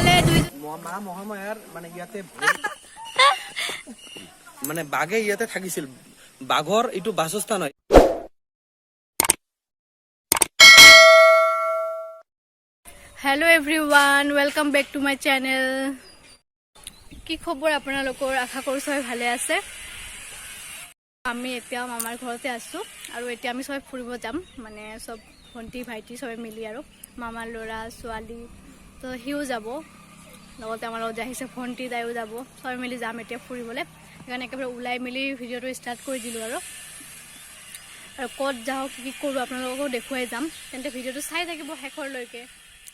মা মহামায়াৰ মানে ইয়াতে মানে বাঘে ইয়াতে থাকিছিল বাঘৰ এইটো বাসস্থান হয় hello everyone welcome back to my channel কি খবৰ আপোনালোকৰ আশা কৰিছো সবাই ভালে আছে আমি এতিয়া মামাৰ ঘৰতে আছো আৰু এতিয়া আমি সবাই ফুৰিব যাম মানে সব ভন্টি ভাইটি সবাই মিলি আৰু মামাৰ ল'ৰা ছোৱালী তো হিও যাব লগতে আমাৰ লগত আহিছে ভন্টি দাইও যাব সবাই মিলি যাম এতিয়া ফুৰিবলৈ সেইকাৰণে একেবাৰে ওলাই মিলি ভিডিঅ'টো ষ্টাৰ্ট কৰি দিলো আৰু ক'ত যাও কি কৰো আপোনালোকক দেখুৱাই যাম তেন্তে ভিডিঅ'টো চাই থাকিব শেষৰলৈকে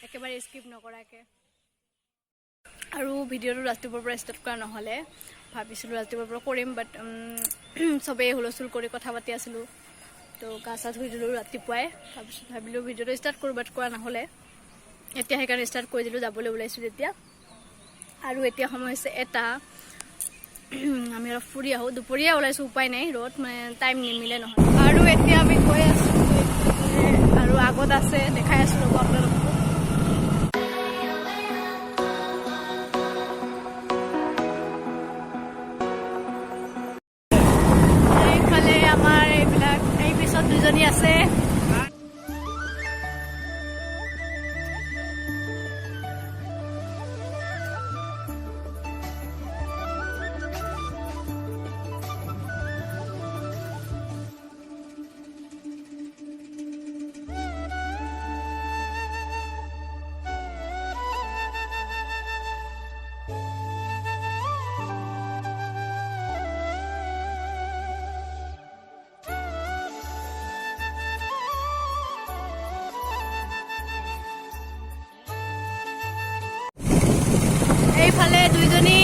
একেবাৰে স্কিপ নকৰাকে আৰু ভিডিঅ'টো ৰাতিপুৱাৰ পৰা ষ্টাৰ্ট কৰা নহলে ভাবিছিলো ৰাতিপুৱাৰ পৰা কৰিম বাট সবে হুলস্থুল কৰি কথা পাতি আছিলো তো গাছা ধুই দিলো ৰাতিপুৱাই ভাবিলো ভিডিঅ'টো ষ্টাৰ্ট কৰো বাট কৰা নহলে এতিয়া সেইকাৰণে ষ্টাৰ্ট কৰি দিলো যাবলৈ ওলাইছো যেতিয়া আৰু এতিয়া সময় হৈছে এটা আমি অলপ ফুৰি আহো দুপৰীয়া ওলাইছো উপায় নাই ৰ'দ মানে টাইম নিমিলে নহয় আৰু এতিয়া আমি গৈ আছো আৰু আগত আছে দেখাই আছো ৰ'ব আপোনালোকক দুজনী আছে এইফালে দুইজনী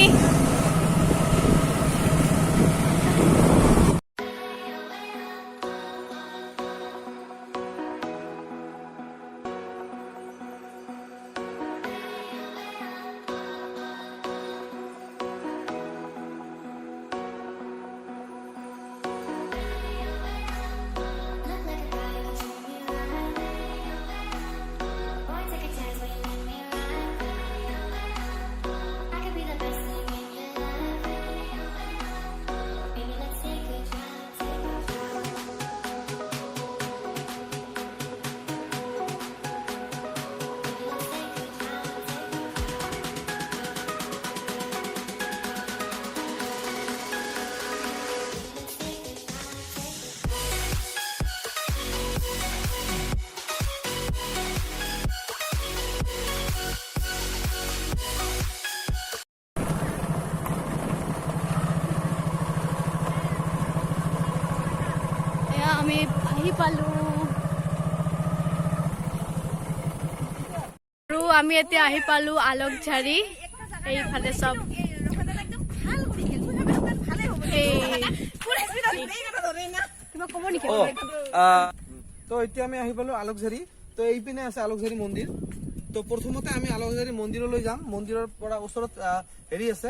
আমি আহি পালো আৰু আমি এতিয়া আহি পালো আলোকঝাৰি এইফালে সব তো এতিয়া আমি আহি পালো আলোকঝাৰি তো এইপিনে আছে আলোকঝাৰি মন্দিৰ তো প্ৰথমতে আমি আলোকঝাৰি মন্দিৰলৈ যাম মন্দিৰৰ পৰা ওচৰত হেৰি আছে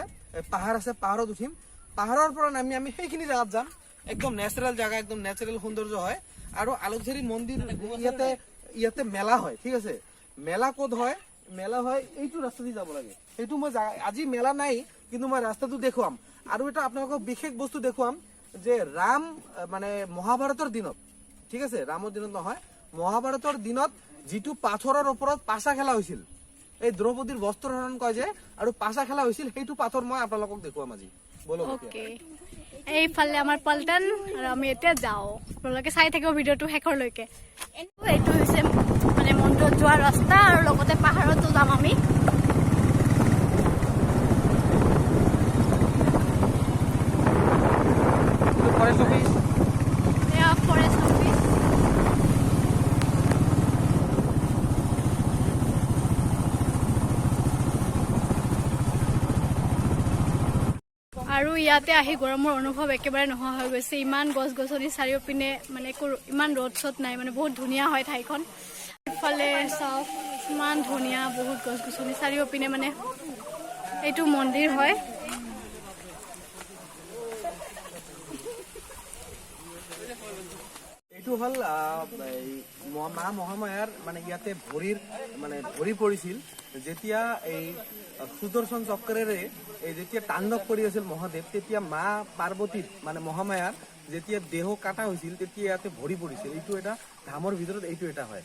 পাহাৰ আছে পাহাৰত উঠিম পাহাৰৰ পৰা নামি আমি সেইখিনি জায়গাত যাম একদম ন্যাচাৰাল জায়গা একদম ন্যাচাৰাল সৌন্দৰ্য হয় আৰু আলোকঝাৰি মন্দিৰ ইয়াতে মেলা হয় ঠিক আছে মেলা ক'ত হয় মেলা হয় এইটো ৰাস্তা দি যাব লাগে এইটো মই আজি মেলা নাই কিন্তু মই ৰাস্তাটো দেখুৱাম আৰু এটা আপোনালোকক বিশেষ বস্তু দেখুৱাম যে ৰাম মানে মহাভাৰতৰ দিনত ঠিক আছে ৰামৰ দিনত নহয় মহাভাৰতৰ দিনত যিটো পাথৰৰ ওপৰত পাছা খেলা হৈছিল এই দ্ৰৌপদীৰ বস্ত্ৰহৰণ কয় যে আৰু পাছা খেলা হৈছিল সেইটো পাথৰ মই আপোনালোকক দেখুৱাম আজি বলো ওকে এইফালে আমাৰ পল্টন আৰু আমি এতিয়া যাওঁ আপোনালোকে চাই থাকিব ভিডিঅ'টো শেষৰলৈকে এইটো হৈছে মানে মন্দিৰত যোৱা ৰাস্তা আৰু লগতে পাহাৰতো যাম আমি ফৰেষ্ট অফিচ ফৰেষ্ট অফিচ আৰু ইয়াতে আহি গৰমৰ অনুভৱ একেবাৰে নোহোৱা হৈ গৈছে ইমান গছ গছনি চাৰিওপিনে মানে ইমান ৰ'দ চ'দ নাই মানে বহুত ধুনীয়া হয় ঠাইখন ইফালে চাওক ইমান ধুনীয়া বহুত গছ গছনি চাৰিওপিনে মানে এইটো মন্দিৰ হয় এইটো হল মা মহামায়াৰ মানে ইয়াতে ভৰি পৰিছিল যেতিয়া এই সুদৰ্শন চক্ৰেৰে এই যেতিয়া তাণ্ডৱ কৰি আছিল মহাদেৱ, তেতিয়া মা পাৰ্বতীৰ মানে মহামায়াৰ যেতিয়া দেহ কাটা হৈছিল তেতিয়া ইয়াতে ভৰি পৰিছিল। এইটো এটা ধামৰ ভিতৰত এইটো এটা হয়।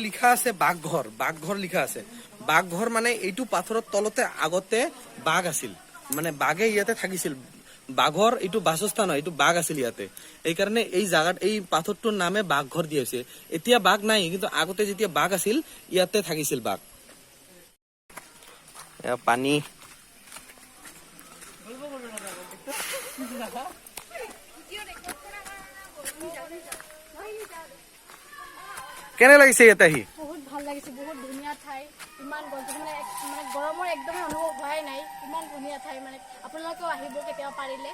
লিখা আছে বাঘঘৰ, বাঘঘৰ লিখা আছে। বাঘঘৰ মানে এইটো পাথৰৰ তলতে আগতে বাঘ আছিল, মানে বাঘে ইয়াতে থাকিছিল। বাঘৰ এইটো বাসস্থান হয়, এইটো বাঘ আছিল ইয়াতে। এইকাৰণে এই জাগাত এই পাথৰটোৰ নামে বাঘঘৰ দিয়া হৈছে। এতিয়া বাঘ নাই, কিন্তু আগতে যেতিয়া বাঘ আছিল ইয়াতে থাকিছিল বাঘ। পানী কেনে লাগিছে ইয়াতে আহি? বহুত ভাল লাগিছে, বহুত ধুনীয়া ঠাই। ইমান গছ মানে গৰমৰ একদমেই অনুভৱ হোৱাই নাই। ইমান ধুনীয়া ঠাই, মানে আপোনালোকেও আহিব কেতিয়াবা পাৰিলে।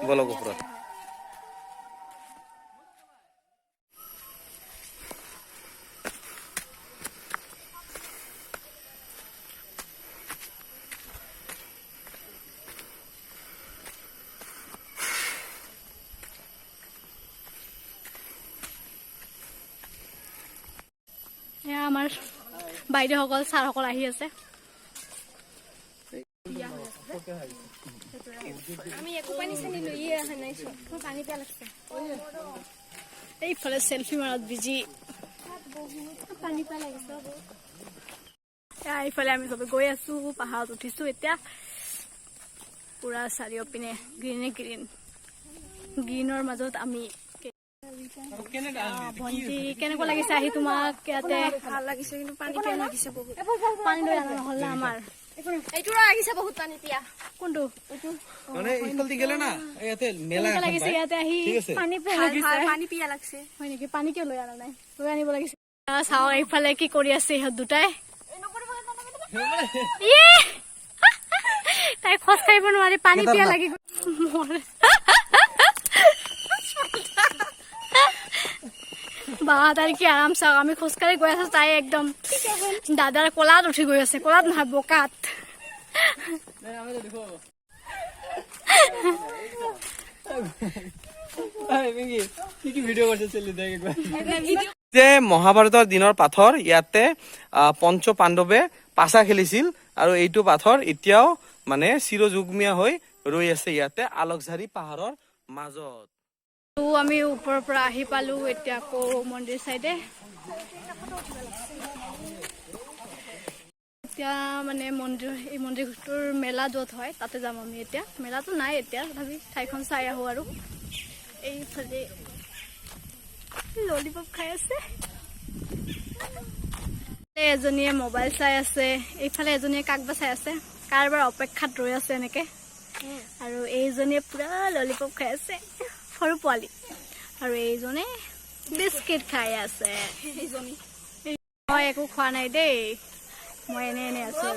বলক ওপৰত। আমাৰ বাইদেউসকল ছাৰসকল আহি আছে। আমি একো পানী চানি লৈয়ে অহা নাই, পানী পিয়া লাগছে। এইফালে চেলফি মাৰত বিজি, পানী পিয়া লাগিছে। এইফালে আমি চবে গৈ আছো, পাহাৰত উঠিছো। এতিয়া পুৰা চাৰিওপিনে গ্ৰীনে গ্ৰীণ, গ্ৰীণৰ মাজত আমি। ভণ্টি কেনেকুৱা লাগিছে আহি তোমাক ইয়াতে? ভাল লাগিছে, কিন্তু পানী পিয়া লাগিছে বহুত। পানী লৈ আনা নহ'ল না আমাৰ। এইটো লাগিছে বহুত পানী পিয়া। কোনটো? মানে ইফালদি গেলে না ইয়াতে মেলা কেনেকুৱা লাগিছে ইয়াতে আহি? পানী পিয়া লাগিছে। পানী পিয়া লাগছে। হয় নেকি? পানী কিয় লৈ আনা নাই? লৈ আনিব লাগিছে। চাওঁ এইফালে কি কৰি আছে ইহঁত দুটাই। তাই খোজ কাঢ়িব নোৱাৰি, পানী পিয়া লাগি বা তাই কি আৰাম চাওক। আমি খোজকাঢ়ি গৈ আছো, তাই একদম দাদাৰ কলাত উঠি গৈ আছে। কলাত নহয়, বোকাত। যে মহাভাৰতৰ দিনৰ পাথৰ, ইয়াতে পঞ্চ পাণ্ডৱে পাছা খেলিছিল। আৰু এইটো পাথৰ এতিয়াও মানে চিৰযুগমীয়া হৈ ৰৈ আছে ইয়াতে আলোকঝাৰি পাহাৰৰ মাজত। আমি ওপৰৰ পৰা আহি পালো, এতিয়া আকৌ মন্দিৰ চাইডে। এতিয়া মানে এই মন্দিৰটোৰ মেলা য'ত হয় তাতে যাম আমি এতিয়া। মেলাটো নাই এতিয়া, তথাপি ঠাইখন চাই আহো। আৰু এইফালে ললিপপ খাই আছে, এজনীয়ে মোবাইল চাই আছে, এইফালে এজনীয়ে কাকবা চাই আছে, কাৰোবাৰ অপেক্ষাত ৰৈ আছে এনেকে। আৰু এইজনীয়ে পুৰা ললিপপ খাই আছে, সৰু পোৱালি। আৰু এইজনে বিস্কিট খাই আছে। মই একো খোৱা নাই দেই, মই এনে আছো।